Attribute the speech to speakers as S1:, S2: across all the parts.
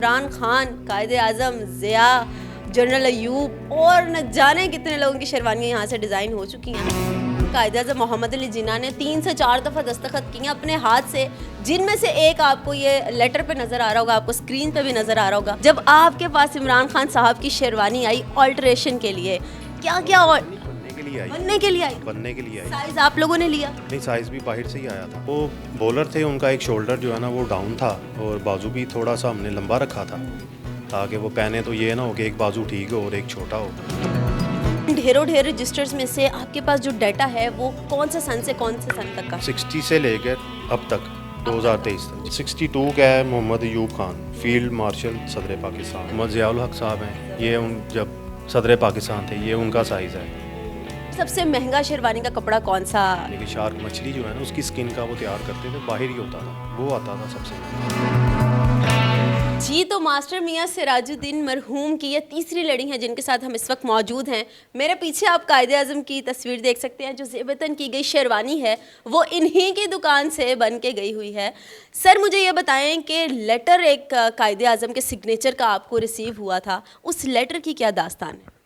S1: इमरान खान, कायदे आज़म ज़िया, जनरल अयूब और न जाने कितने लोगों की शेरवानियाँ यहाँ से डिज़ाइन हो चुकी हैं। कायदे आज़म मोहम्मद अली जिन्ना ने 3 से 4 दफ़ा दस्तखत किए अपने हाथ से, जिनमें से एक आपको ये लेटर पे नज़र आ रहा होगा, आपको स्क्रीन पे भी नज़र आ रहा होगा। जब आपके पास इमरान खान साहब की शेरवानी आई ऑल्ट्रेशन के लिए, क्या क्या बनने के लिए आई साइज आप लोगों ने लिया?
S2: नहीं, साइज़ भी बाहर से ही आया था। वो बॉलर थे, उनका एक शोल्डर जो है ना वो डाउन था और बाजू भी थोड़ा सा हमने लंबा रखा था ताकि वो पहने तो ये ना हो कि एक बाजू ठीक हो और एक छोटा हो।
S1: ढेरों ढेर रजिस्टर्स में से आपके पास जो डाटा है वो कौन से सन से कौन से सन तक का?
S2: 60 से लेकर अब तक 2023 तक। 62 का है मोहम्मद अयूब खान, फील्ड मार्शल सदर पाकिस्तान। मोहम्मद ज़ियाउल हक साहब हैं, ये जब सदर पाकिस्तान थे, ये उनका साइज़ है।
S1: सबसे महंगा शेरवानी का कपड़ा कौन सा?
S2: लेकिन शार्क मछली जो है ना उसकी स्किन का वो तैयार करते थे, बाहर ही होता था, वो आता था सबसे महंगा।
S1: जी, तो मास्टर मियाँ सिराजुद्दीन मरहूम की ये तीसरी लड़ी है जिनके साथ हम इस वक्त मौजूद हैं। मेरे पीछे आप कायदे आज़म की तस्वीर देख सकते हैं। जो ज़ेबतन की गई शेरवानी है वो इन्हीं की दुकान से बन के गई हुई है। सर, मुझे ये बताएं कि लेटर एक कायदे आज़म के सिग्नेचर का आपको रिसीव हुआ था, उस लेटर की क्या दास्तान है?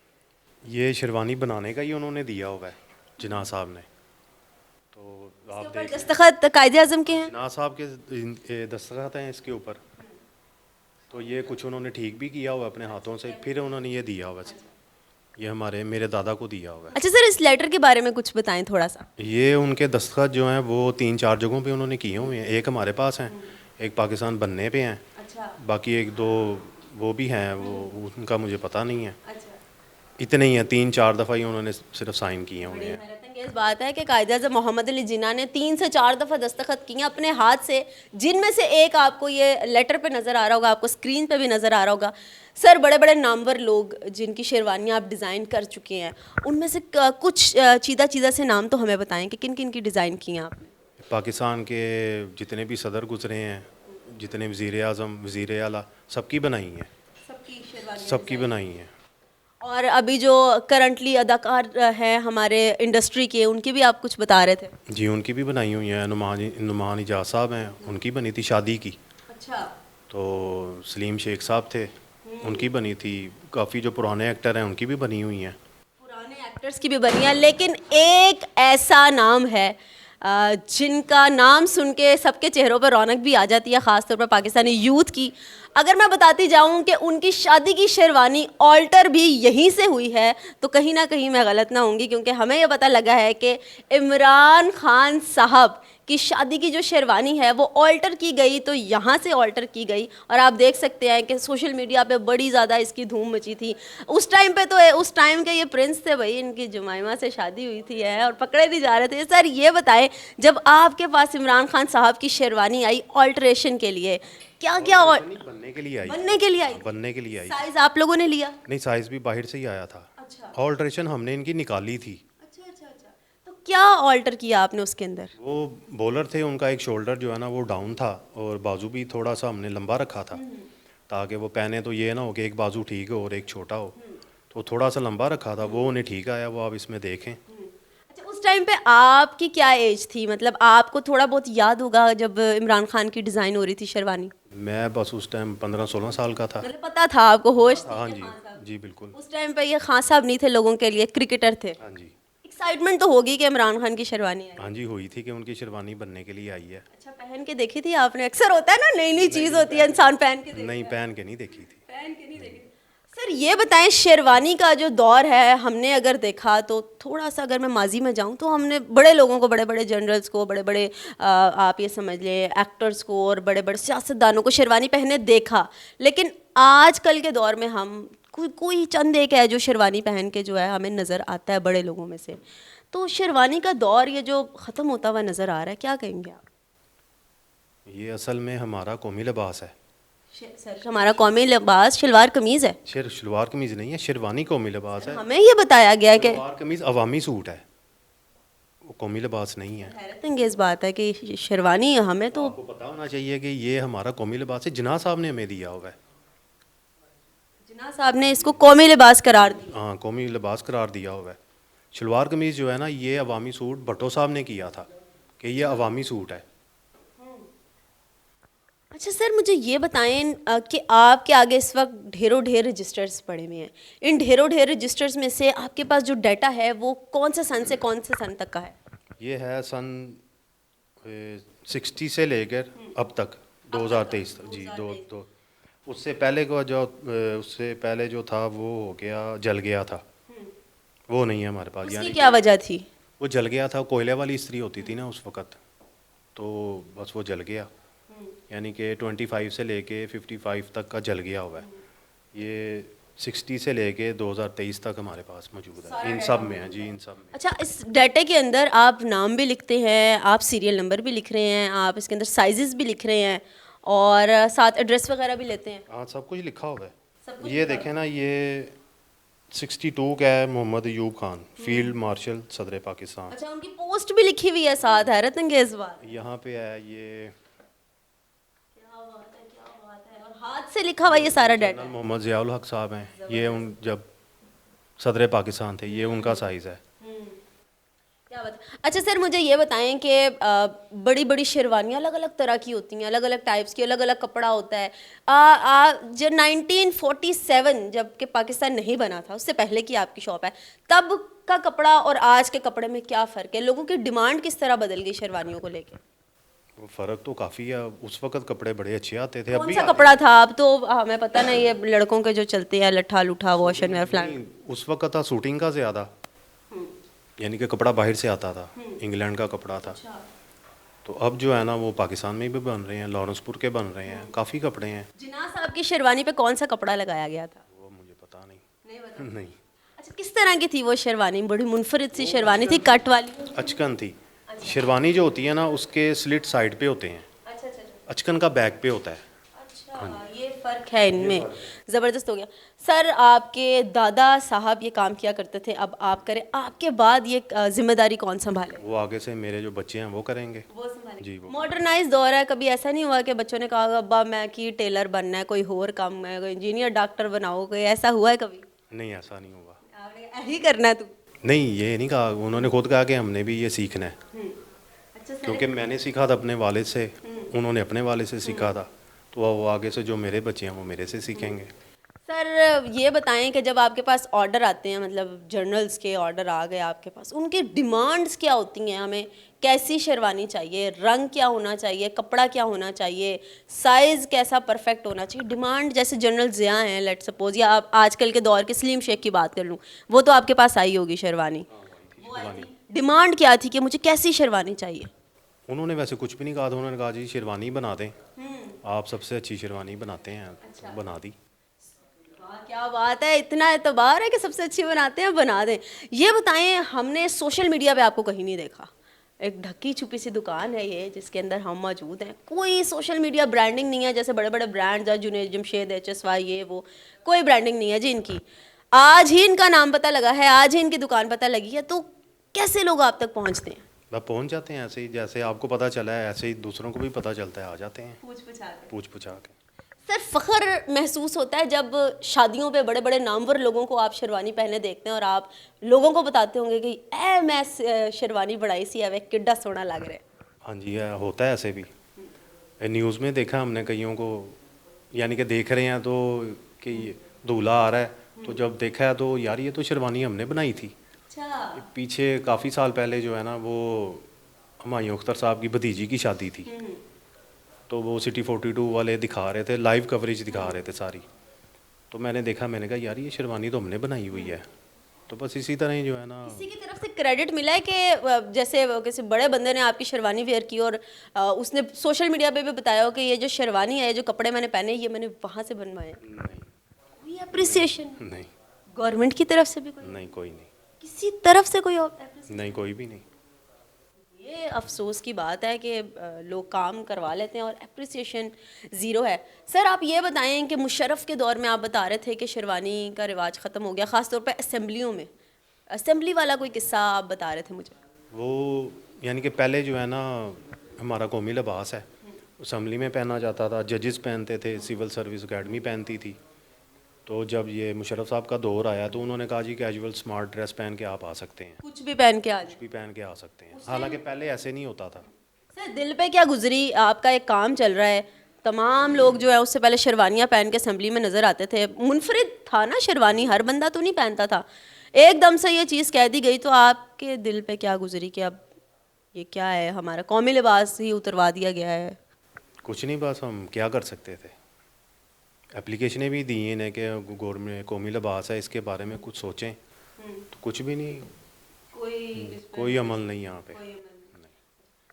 S2: ये शेरवानी बनाने का ही उन्होंने दिया हुआ है जिन्ना साहब ने। तो आप देख
S1: दस्तखत कायदे आज़म के हैं?
S2: जिन्ना साहब के दस्तखत हैं इसके ऊपर। तो ये कुछ उन्होंने ठीक भी किया हुआ अपने हाथों से, फिर उन्होंने ये दिया हुआ है। ये मेरे दादा को दिया हुआ है।
S1: अच्छा सर, इस लेटर के बारे में कुछ बताएं थोड़ा सा।
S2: ये उनके दस्तखत जो हैं वो 3-4 जगहों पे उन्होंने किए हुए हैं। एक हमारे पास हैं, एक पाकिस्तान बनने पे हैं।
S1: अच्छा।
S2: बाकी 1-2 वो भी हैं, वो उनका मुझे पता नहीं है।
S1: अच्छा।
S2: इतने ही हैं, 3-4 दफ़ा ही उन्होंने सिर्फ साइन किए हुए हैं।
S1: हैरतअंगेज़ बात है कि कायदे आज़म मोहम्मद अली जिन्ना ने 3 से 4 दफ़ा दस्तखत किए अपने हाथ से, जिनमें से एक आपको ये लेटर पे नज़र आ रहा होगा, आपको स्क्रीन पे भी नज़र आ रहा होगा। सर, बड़े बड़े नामवर लोग जिनकी शेरवानियाँ आप डिज़ाइन कर चुके हैं, उनमें से कुछ चीदा चीदा से नाम तो हमें बताएं कि किन किन की डिज़ाइन की हैं आपने?
S2: पाकिस्तान के जितने भी सदर गुजरे हैं, जितने वज़ीर आज़म, वज़ीर आला, सबकी बनाई हैं, सबकी बनाई हैं।
S1: और अभी जो करंटली अदाकार हैं हमारे इंडस्ट्री के, उनकी भी आप कुछ बता रहे थे?
S2: जी, उनकी भी बनाई हुई हैं। नुमान इजाज़ साहब हैं, उनकी बनी थी शादी की।
S1: अच्छा।
S2: तो सलीम शेख साहब थे, उनकी बनी थी। काफ़ी जो पुराने एक्टर हैं उनकी भी बनी हुई हैं।
S1: पुराने एक्टर्स की भी बनी है, लेकिन एक ऐसा नाम है जिनका नाम सुन के सबके चेहरों पर रौनक भी आ जाती है, ख़ासतौर पर पाकिस्तानी यूथ की। अगर मैं बताती जाऊं कि उनकी शादी की शेरवानी ऑल्टर भी यहीं से हुई है, तो कहीं ना कहीं मैं गलत ना होंगी, क्योंकि हमें यह पता लगा है कि इमरान खान साहब की शादी की जो शेरवानी है वो ऑल्टर की गई, तो यहाँ से ऑल्टर की गई। और आप देख सकते हैं कि सोशल मीडिया पे बड़ी ज़्यादा इसकी धूम मची थी उस टाइम पे। तो उस टाइम के ये प्रिंस थे भाई, इनकी जुमाइमा से शादी हुई थी है और पकड़े नहीं जा रहे थे। सर, ये बताएं, जब आपके पास इमरान खान साहब की शेरवानी आई ऑल्ट्रेशन के लिए, क्या क्या
S2: बनने के लिए आई। बनने के लिए आई।
S1: साइज आप लोगों ने लिया?
S2: नहीं, साइज़ भी बाहर से ही आया था।
S1: अच्छा।
S2: ऑल्ट्रेशन हमने इनकी निकाली थी।
S1: तो क्या ऑल्टर किया आपने उसके अंदर?
S2: वो बॉलर थे, उनका एक शोल्डर जो है ना वो डाउन था और बाजू भी थोड़ा सा हमने लंबा रखा था ताकि वो पहने तो ये ना हो कि एक बाजू ठीक हो और एक छोटा हो। तो थोड़ा सा लंबा रखा था, वो उन्हें ठीक आया, वो आप इसमें देखें।
S1: अच्छा, उस टाइम पे आपकी क्या एज थी? मतलब आपको थोड़ा बहुत याद होगा जब इमरान खान की डिज़ाइन हो रही थी शेरवानी?
S2: मैं बस उस टाइम 15-16 साल का था।
S1: मतलब पता था आपको, होश थी
S2: हाँ
S1: कि
S2: जी,
S1: खान साहब?
S2: जी बिल्कुल।
S1: उस टाइम पे ये खान साहब नहीं थे लोगों के लिए, क्रिकेटर थे।
S2: हाँ जी।
S1: एक्साइटमेंट तो होगी कि इमरान खान की शेरवानी आई।
S2: हाँ जी, हुई थी कि उनकी शेरवानी बनने के लिए आई है।
S1: अच्छा, पहन के देखी थी आपने? अक्सर होता है ना, नई नई चीज़ होती है, इंसान पहन के देखता
S2: नहीं,
S1: है।
S2: पहन के नहीं देखी थी।
S1: पहन के नहीं देखी। सर, ये बताएं, शेरवानी का जो दौर है, हमने अगर देखा तो थोड़ा सा, अगर मैं माजी में जाऊं तो हमने बड़े लोगों को, बड़े बड़े जनरल्स को, बड़े बड़े आप ये समझ लें एक्टर्स को और बड़े बड़े सियासतदानों को शेरवानी पहने देखा। लेकिन आजकल के दौर में हम कोई चंद एक है जो शेरवानी पहन के जो है हमें नज़र आता है बड़े लोगों में से। तो शेरवानी का दौर ये जो ख़त्म होता हुआ नज़र आ रहा है, क्या कहेंगे आप?
S2: ये असल में हमारा कौमी लिबास है।
S1: सर, हमारा कौमी लिबास शलवार कमीज़ है।
S2: शलवार कमीज़ नहीं है, शेरवानी कौमी लिबास है।
S1: हमें ये बताया गया कि
S2: शलवार कमीज़ अवामी सूट है, वो कौमी लिबास नहीं है।
S1: हैरतअंगेज़ बात है कि शेरवानी हमें तो
S2: आपको पता होना चाहिए कि ये हमारा कौमी लिबास है, जिन्ना साहब ने हमें दिया हुआ है।
S1: जिन्ना साहब ने इसको कौमी लिबास करार दिया।
S2: हाँ, कौमी लिबास करार दिया हुआ है। शलवार कमीज़ जो है ना, ये अवामी सूट भट्टो साहब ने किया था कि ये अवामी सूट है।
S1: अच्छा सर, मुझे ये बताएं कि आपके आगे इस वक्त ढेरों ढेर रजिस्टर्स पड़े हुए हैं। इन ढेरों ढेर रजिस्टर्स में से आपके पास जो डाटा है वो कौन से सन से कौन से सन तक का है?
S2: ये है सन 60 से लेकर अब तक 2023 तक जी। दो दो उससे पहले का जो उससे पहले जो था वो हो गया, जल गया था, वो नहीं है हमारे पास।
S1: उसकी
S2: यानी
S1: क्या वजह थी?
S2: वो जल गया था, कोयले वाली इस्त्री होती थी ना उस वक़्त, तो बस वो जल गया। यानी कि 25 से लेके 55 तक का जल गया हुआ है। ये 60 से लेके 2023 तक हमारे पास मौजूद है, इन सब में है जी, इन सब में।
S1: अच्छा, इस डाटे के अंदर आप नाम भी लिखते हैं, आप सीरियल नंबर भी लिख रहे हैं, आप इसके अंदर साइजेस भी लिख रहे हैं और साथ एड्रेस वगैरह भी लेते हैं।
S2: हाँ, सब कुछ लिखा हुआ
S1: सब
S2: है।
S1: कुछ
S2: ये
S1: लिखा
S2: देखें ना, ये 62 का है, मोहम्मद अयूब खान, फील्ड मार्शल सदर पाकिस्तान।
S1: अच्छा, उनकी पोस्ट भी लिखी हुई है साथ, हैरत अंगेज बात।
S2: यहाँ पे है ये
S1: क्या बात है, क्या बात है। और हाथ से लिखा हुआ ये सारा डाटा
S2: जनरल मोहम्मद ज़ियाउल हक साहब हैं। ये उन जब सदर पाकिस्तान थे, ये उनका साइज़ है।
S1: क्या बात है। अच्छा सर, मुझे ये बताएं कि बड़ी बड़ी शेरवानियाँ अलग अलग तरह की होती हैं, अलग अलग टाइप्स की, अलग अलग कपड़ा होता है। जब 1947 जब कि पाकिस्तान नहीं बना था, उससे पहले की आपकी शॉप है, तब का कपड़ा और आज के कपड़े में क्या फ़र्क है? लोगों की डिमांड किस तरह बदल गई शेरवानियों को लेके?
S2: वो फ़र्क तो काफ़ी है। उस वक़्त कपड़े बड़े अच्छे आते थे, अब
S1: कौन
S2: भी
S1: सा
S2: आते
S1: कपड़ा था? अब तो हमें पता नहीं है, लड़कों के जो चलते हैं लट्ठा लुठा वॉशन वेयर
S2: हैं।
S1: फ्लैट।
S2: नहीं, उस वक़्त था शूटिंग का ज़्यादा, यानी कि कपड़ा बाहर से आता था, इंग्लैंड का कपड़ा था। तो अब जो है ना, वो पाकिस्तान में भी बन रहे हैं, लॉरेंसपुर के बन रहे हैं, काफ़ी कपड़े हैं।
S1: जिन्ना साहब की शेरवानी पे कौन सा कपड़ा लगाया गया था?
S2: वो मुझे पता नहीं।
S1: नहीं पता।
S2: नहीं,
S1: अच्छा, किस तरह की थी वो शेरवानी? बड़ी मुनफरिद सी शेरवानी थी, कट वाली?
S2: अचकन थी। शेरवानी जो होती है ना, उसके स्लिट साइड पे होते हैं,
S1: अच्छा अच्छा
S2: अचकन का बैक पे होता है।
S1: अच्छा, ये फ़र्क है इनमें। ज़बरदस्त हो गया। सर, आपके दादा साहब ये काम किया करते थे, अब आप करें, आपके बाद ये जिम्मेदारी कौन संभाले?
S2: वो आगे से मेरे जो बच्चे हैं वो करेंगे
S1: वो संभाले।
S2: जी। वो
S1: मॉडर्नाइज दौर है, कभी ऐसा नहीं हुआ कि बच्चों ने कहा अब्बा मैं कि टेलर बनना है, कोई और काम है, कोई इंजीनियर डॉक्टर बनाओ, कोई ऐसा हुआ है कभी?
S2: नहीं, ऐसा नहीं हुआ।
S1: आपने कहा, यही करना है तू?
S2: नहीं, ये नहीं कहा, उन्होंने खुद कहा कि हमने भी ये सीखना है।
S1: अच्छा सर,
S2: क्योंकि मैंने सीखा था अपने वालिद से, उन्होंने अपने वालिद से सीखा था, तो वो आगे से जो मेरे बच्चे हैं वो मेरे से सीखेंगे।
S1: सर ये बताएं कि जब आपके पास ऑर्डर आते हैं, मतलब जर्नल्स के ऑर्डर आ गए आपके पास, उनकी डिमांड्स क्या होती हैं? हमें कैसी शेरवानी चाहिए, रंग क्या होना चाहिए, कपड़ा क्या होना चाहिए, साइज़ कैसा परफेक्ट होना चाहिए? डिमांड जैसे जनरल ज़िया हैं, लेट सपोज, या आप आजकल के दौर के सलीम शेख की बात कर लूँ, वो तो आपके पास आई होगी शेरवानी। डिमांड क्या थी कि मुझे कैसी शेरवानी चाहिए?
S2: उन्होंने वैसे कुछ भी नहीं कहा था, उन्होंने कहा जी शेरवानी बना दें, आप सबसे अच्छी शेरवानी बनाते हैं, तो बना दी।
S1: वाह, क्या बात है, इतना एतबार है कि सबसे अच्छी बनाते हैं, बना दें। ये बताएं, हमने सोशल मीडिया पे आपको कहीं नहीं देखा। एक ढकी छुपी सी दुकान है ये जिसके अंदर हम मौजूद हैं, कोई सोशल मीडिया ब्रांडिंग नहीं है, जैसे बड़े बड़े ब्रांड्स हैं, जुनैद जमशेद, HSY, ये वो, कोई ब्रांडिंग नहीं है जी इनकी। आज ही इनका नाम पता लगा है, आज ही इनकी दुकान पता लगी है, तो कैसे लोग आप तक पहुंचते हैं?
S2: अब पहुंच जाते हैं ऐसे ही, जैसे आपको पता चला है ऐसे ही दूसरों को भी पता चलता है, आ जाते हैं पूछ पुछा के।
S1: सर, फ़ख्र महसूस होता है जब शादियों पे बड़े बड़े नामवर लोगों को आप शेरवानी पहने देखते हैं और आप लोगों को बताते होंगे कि ए मैं शेरवानी बड़ाई सी है, किड्डा सोना लग रहा है।
S2: हाँ जी, होता है ऐसे भी। न्यूज़ में देखा हमने कईयों को, यानी कि देख रहे हैं तो कि दूल्हा आ रहा है, तो जब देखा है तो यार ये तो शेरवानी हमने बनाई थी।
S1: अच्छा।
S2: पीछे काफ़ी साल पहले जो है ना, वो हुमायूं अख्तर साहब की भतीजी की शादी थी, तो वो सिटी 42 वाले दिखा रहे थे, लाइव कवरेज दिखा रहे थे सारी, तो मैंने देखा, मैंने कहा यार ये शेरवानी तो हमने बनाई हुई है। तो बस इसी तरह ही जो है ना,
S1: किसी की तरफ से क्रेडिट मिला है कि जैसे किसी बड़े बंदे ने आपकी शेरवानी वेयर की और उसने सोशल मीडिया पे भी बताया हो कि ये जो शेरवानी है, जो कपड़े मैंने पहने, ये मैंने वहाँ से बनवाए?
S2: नहीं
S1: कोई अप्रिसिएशन?
S2: नहीं
S1: गवर्नमेंट की तरफ से भी कोई?
S2: नहीं, कोई नहीं,
S1: किसी तरफ से कोई appreciation?
S2: नहीं कोई भी नहीं।
S1: ये अफसोस की बात है कि लोग काम करवा लेते हैं और अप्रिसिएशन ज़ीरो है। सर, आप ये बताएं कि मुशर्रफ के दौर में आप बता रहे थे कि शेरवानी का रिवाज ख़त्म हो गया, ख़ास तौर पे असेंबलियों में। असेंबली वाला कोई किस्सा आप बता रहे थे मुझे।
S2: वो यानी कि पहले जो है ना, हमारा कौमी लिबास है, असम्बली में पहना जाता था, जजेस पहनते थे, सिविल सर्विस अकेडमी पहनती थी। तो जब ये मुशर्रफ साहब का दौर आया तो उन्होंने कहा जी कैजुअल स्मार्ट ड्रेस पहन के आप आ सकते हैं,
S1: कुछ भी पहन के आ जाए।
S2: भी पहन के आ सकते हैं। हालांकि पहले ऐसे नहीं होता था।
S1: सर, दिल पे क्या गुजरी, आपका एक काम चल रहा है, तमाम लोग जो है उससे पहले शेरवानियाँ पहन के असेंबली में नज़र आते थे। मुनफरिद था ना शेरवानी, हर बंदा तो नहीं पहनता था। एकदम से ये चीज़ कह दी गई तो आपके दिल पे क्या गुजरी कि अब ये क्या है, हमारा कौमी लिबास ही उतरवा दिया गया है?
S2: कुछ नहीं, बस हम क्या कर सकते थे। एप्लीकेशनें भी दी हैं कि गवर्नमेंट कौमी लिबास है, इसके बारे में कुछ सोचें, तो कुछ भी नहीं, कोई अमल नहीं यहाँ पे।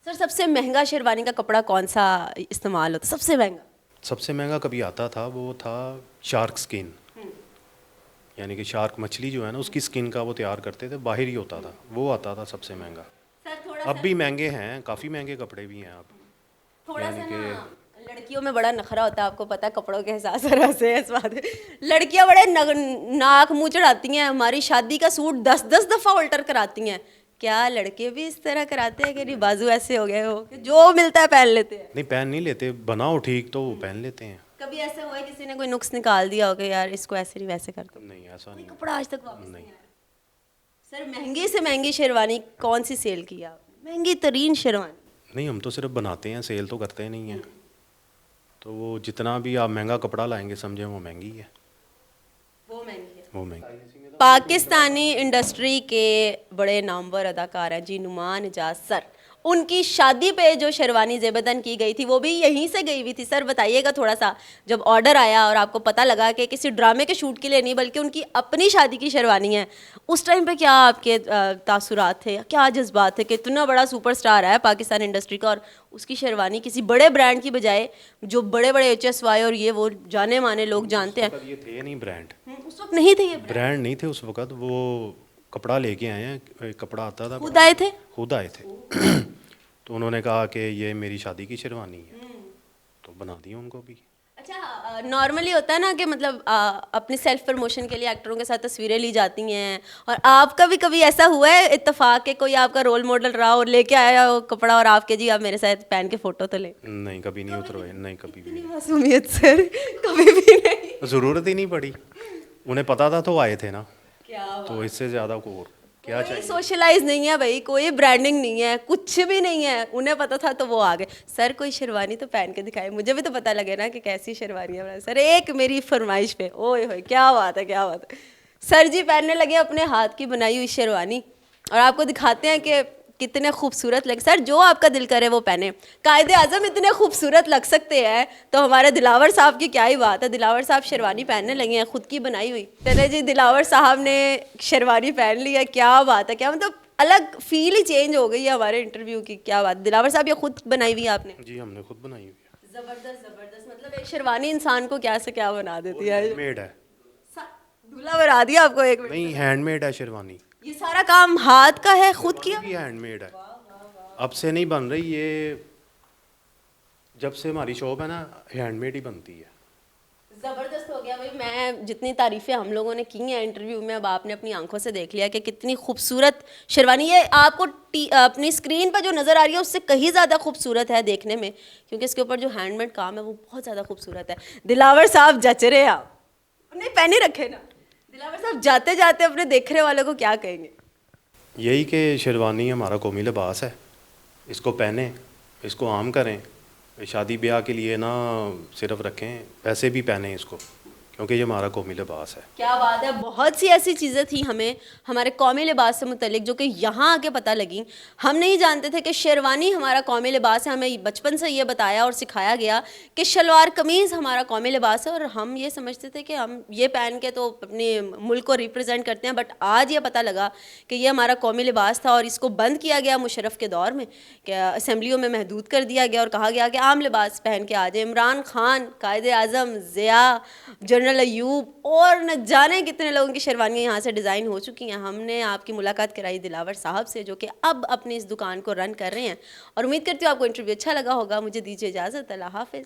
S1: सर सबसे महंगा शेरवानी का कपड़ा कौन सा इस्तेमाल होता है, सबसे महंगा?
S2: सबसे महंगा कभी आता था वो था शार्क स्किन, यानी कि शार्क मछली जो है ना उसकी स्किन का वो तैयार करते थे, बाहर ही होता था, वो आता था सबसे महंगा।
S1: सर थोड़ा
S2: अब भी महंगे हैं, काफ़ी महंगे कपड़े भी हैं अब।
S1: थोड़ा सा ना लड़कियों में बड़ा नखरा होता है, आपको पता है, कपड़ों के हिसाब से वैसे इस बात है। लड़कियां बड़े नाक मुंह चढ़ाती हैं, हमारी शादी का सूट 10-10 दफ़ा अल्टर कराती हैं। क्या लड़के भी इस तरह कराते हैं कि नहीं बाजू ऐसे हो गए हो कि जो मिलता है पहन लेते हैं?
S2: नहीं, पहन नहीं लेते, बनाओ ठीक तो वो पहन लेते हैं।
S1: कभी ऐसा हुआ है किसी ने कोई नुक्स निकाल दिया हो कि यार इसको ऐसे नहीं वैसे कर दो?
S2: नहीं, ऐसा नहीं।
S1: कपड़ा आज तक वापस
S2: नहीं।
S1: नहीं आया? सर महंगी से महंगी शेरवानी कौन सी सेल की आप, महंगी तरीन शेरवानी?
S2: नहीं, हम तो सिर्फ बनाते हैं, सेल तो करते नहीं हैं। तो वो जितना भी आप महंगा कपड़ा लाएंगे समझें वो महंगी है,
S1: वो महंगी है।
S2: वो महंगी।
S1: पाकिस्तानी इंडस्ट्री के बड़े नामवर अदाकार हैं जी नुमान एजाज सर, उनकी शादी पे जो शेरवानी ज़ेबदन की गई थी वो भी यहीं से गई हुई थी। सर बताइएगा थोड़ा सा, जब ऑर्डर आया और आपको पता लगा कि किसी ड्रामे के शूट के लिए नहीं बल्कि उनकी अपनी शादी की शेरवानी है, उस टाइम पे क्या आपके तासुरात थे, क्या जज्बात थे कि इतना बड़ा सुपरस्टार है पाकिस्तान इंडस्ट्री का और उसकी शेरवानी किसी बड़े ब्रांड की बजाय जो बड़े बड़े HSY और ये वो जाने माने लोग जानते हैं,
S2: ये थे नहीं ब्रांड,
S1: उस वक्त नहीं थे ये
S2: ब्रांड नहीं थे उस वक्त। वो कपड़ा लेके आए हैं, कपड़ा आता था,
S1: खुद आए थे?
S2: खुद आए थे। तो उन्होंने कहा कि ये मेरी शादी की शेरवानी है, तो बना दी उनको भी।
S1: अच्छा नॉर्मली होता है ना कि मतलब अपनी सेल्फ प्रमोशन के लिए एक्टरों के साथ तस्वीरें ली जाती हैं, और आपका भी कभी ऐसा हुआ है इत्तेफाक के कोई आपका रोल मॉडल रहा और लेके आया हो कपड़ा और आपके जी आप मेरे साथ पहन के फोटो तो ले?
S2: नहीं, कभी नहीं उतरवाए, नहीं कभी भी।
S1: मासूमियत सर, कभी भी नहीं।
S2: ज़रूरत ही नहीं पड़ी, उन्हें पता था तो आए थे ना,
S1: क्या
S2: तो इससे ज़्यादा को और क्या चाहिए।
S1: सोशलाइज नहीं है भाई, कोई ब्रांडिंग नहीं है, कुछ भी नहीं है, उन्हें पता था तो वो आ गए। सर कोई शेरवानी तो पहन के दिखाए, मुझे भी तो पता लगे ना कि कैसी शेरवानी है। सर एक मेरी फरमाइश पे, ओए होए क्या बात है, क्या बात है। सर जी पहनने लगे अपने हाथ की बनाई हुई शेरवानी और आपको दिखाते हैं कि कितने खूबसूरत लगे। सर जो आपका दिल करे वो पहने, कायदे आज़म इतने खूबसूरत लग सकते हैं तो हमारे दिलावर साहब की क्या ही बात है। दिलावर साहब शेरवानी पहनने लगे हैं, खुद की बनाई हुई। चले जी, दिलावर साहब ने शेरवानी पहन ली है, क्या बात है, क्या मतलब अलग फील ही चेंज हो गई है हमारे इंटरव्यू की। क्या बात, दिलावर साहब ये खुद बनाई हुई है आपने?
S2: जी, हमने खुद बनाई हुई है।
S1: जबरदस्त जबरदस्त, मतलब एक शेरवानी इंसान को क्या से क्या बना देती है।
S2: मेड है,
S1: दूल्हा बना दिया आपको एक मिनट।
S2: नहीं हैंडमेड है शेरवानी,
S1: ये सारा काम हाथ का है, खुद किया?
S2: भी हैंडमेड है, अब से नहीं बन रही ये, जब से हमारी शॉप है ना हैंडमेड ही बनती है।
S1: ज़बरदस्त हो गया भाई। मैं जितनी तारीफ़ें हम लोगों ने की हैं इंटरव्यू में, अब आपने अपनी आंखों से देख लिया कि कितनी खूबसूरत शेरवानी है। आपको अपनी स्क्रीन पर जो नज़र आ रही है उससे कहीं ज़्यादा खूबसूरत है देखने में, क्योंकि इसके ऊपर जो हैंडमेड काम है वो बहुत ज़्यादा खूबसूरत है। दिलावर साहब जच रहे आप, नहीं पहने रखे ना। दिलावर साहब जाते जाते अपने देखने वालों को क्या कहेंगे?
S2: यही कि शेरवानी हमारा कौमी लिबास है, इसको पहने, इसको आम करें, शादी ब्याह के लिए ना सिर्फ रखें, वैसे भी पहने इसको, क्योंकि ये हमारा कौमी लिबास है।
S1: क्या बात है। बहुत सी ऐसी चीज़ें थी हमें हमारे कौमी लिबास से मुतल्लिक जो कि यहाँ आके पता लगी। हम नहीं जानते थे कि शेरवानी हमारा कौमी लिबास है, हमें बचपन से ये बताया और सिखाया गया कि शलवार कमीज़ हमारा कौमी लिबास है, और हम ये समझते थे कि हम ये पहन के तो अपने मुल्क को रिप्रेजेंट करते हैं। बट आज ये पता लगा कि ये हमारा कौमी लिबास था और इसको बंद किया गया मुशर्रफ के दौर में, कि असम्बलियों में महदूद कर दिया गया और कहा गया कि आम लिबास पहन के आ जाए। इमरान खान, कायदे आज़म, ज़िया, जनरल अयूब और न जाने कितने लोगों की शेरवानियाँ यहाँ से डिज़ाइन हो चुकी हैं। हमने आपकी मुलाकात कराई दिलावर साहब से, जो कि अब अपनी इस दुकान को रन कर रहे हैं, और उम्मीद करती हूँ आपको इंटरव्यू अच्छा लगा होगा। मुझे दीजिए इजाज़त, अल्लाह हाफ़िज़।